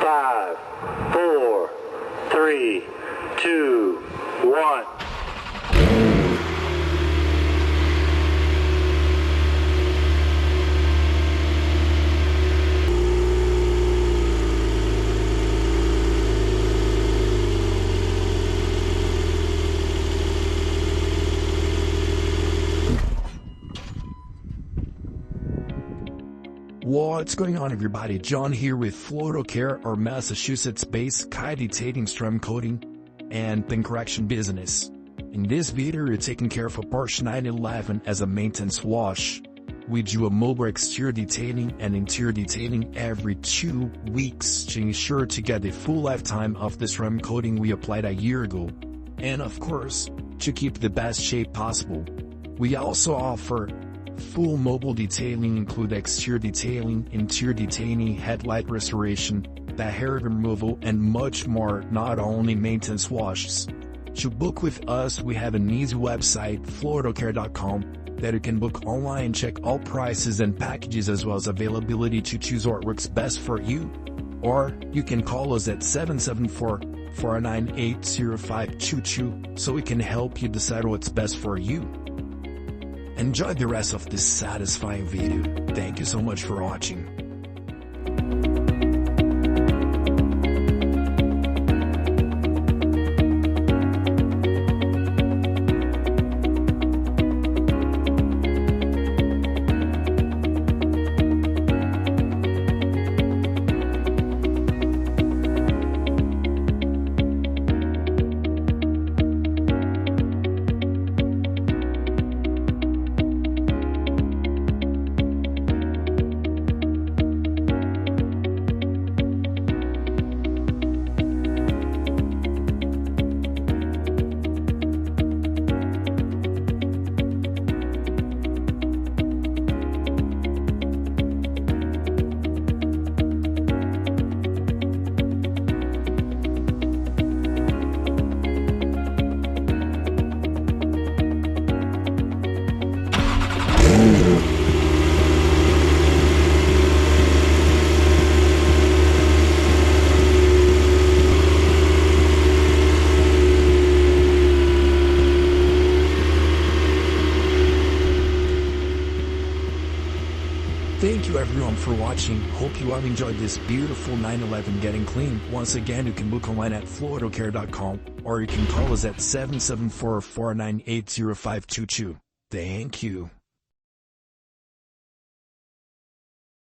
5, 4, 3, 2, 1. What's going on, everybody? John here with FlotoCare, our Massachusetts-based car detailing strum coating and paint correction business. In this video, we're taking care of a Porsche 911 as a maintenance wash. We do a mobile exterior detailing and interior detailing every 2 weeks to ensure to get the full lifetime of the strum coating we applied a year ago. And of course, to keep the best shape possible. We also offer full mobile detailing, include exterior detailing, interior detailing, headlight restoration, bad hair removal, and much more, not only maintenance washes. To book with us, we have an easy website, flotocare.com, that you can book online, check all prices and packages as well as availability to choose what works best for you. Or you can call us at 774-498-0522 so we can help you decide what's best for you. Enjoy the rest of this satisfying video. Thank you so much for watching. Thank you everyone for watching. Hope you all enjoyed this beautiful 911 getting clean. Once again, you can book online at flotocare.com or you can call us at 774-498-0522. Thank you.